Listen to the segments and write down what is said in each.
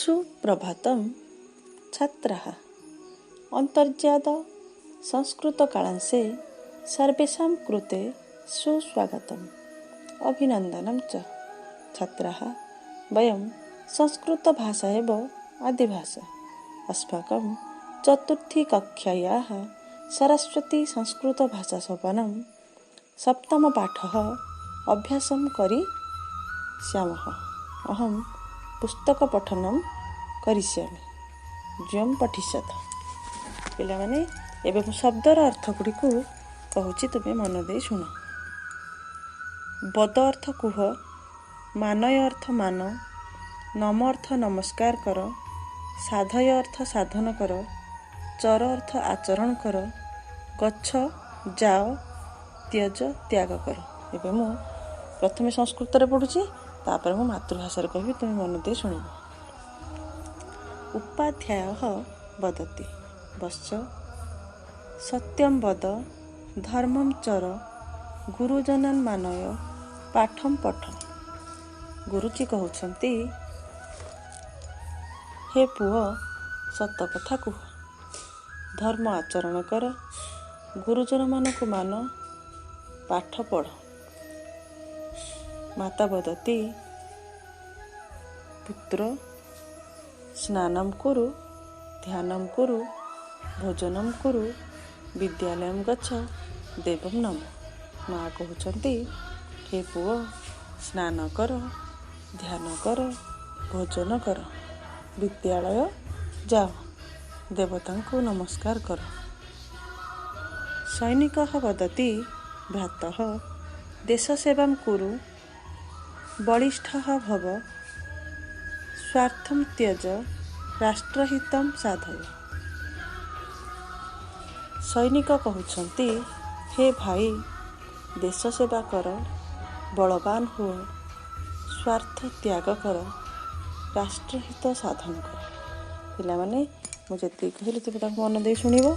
सुप्रभातं छात्राः। अन्तर्जात संस्कृतकालांशे सर्वेषां कृते सुस्वागतम् अभिनन्दनं च। छात्राः, वयं संस्कृतभाषा एव आदिभाषा। अस्माकं चतुर्थी कक्षायाः सरस्वती संस्कृतभाषासोपानं सप्तमपाठः अभ्यासं करिष्यामः। अहं पुस्तकपठनं करिष्यामि। ज्वं पठिष्यथ। पिलामाने एबे मु शब्दर अर्थ गुड़िकु कहूची, तुमे मन दे शुण। बद अर्थ कुह, मानय अर्थ मान, नम अर्थ नमस्कार कर, साधय अर्थ साधन कर, चर अर्थ आचरण कर, गच्छ जाओ, त्यज त्याग कर। एबे मु प्रथमे संस्कृत रे पढुची, तापर मु मातृभाषा रे कहबी, तुमे मन दे शुणिब। उपाध्यायः वदति वत्स सत्यं वद, धर्मं चर, गुरुजनान् मानय, पाठं पठ। गुरुजी कहउछन्ति, हे पुओ सत कथा कुह, धर्म आचरण कर, गुरुजन मानकु मान, पाठ पढ़। माता वदति पुत्र स्नानं कुरु, ध्यानं कुरु, भोजनं कुरु, विद्यालयं गच्छ, देवं नम। माँ कहउछन्ति, हे पुओ स्नान कर, ध्यान कर, भोजन कर, विद्यालय जाओ, देवतांकु नमस्कार कर। सैनिकः वदति भ्रातः देशसेवां कुरु, बलिष्ठः भव, स्वार्थं त्यज, राष्ट्रहितं साधय। सैनिक कहउछन्ति, हे भाई देश सेवा कर, बलवान हुओ, स्वार्थ त्याग कर, राष्ट्रहित साधन कर। पिलामाने मु जेति कहली तुमे ताको मन दे शुणिबो,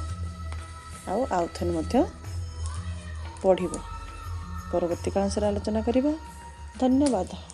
आउ थने मध्य पढ़िबो। परवर्ती कांशरे आलोचना करिबा। धन्यवाद।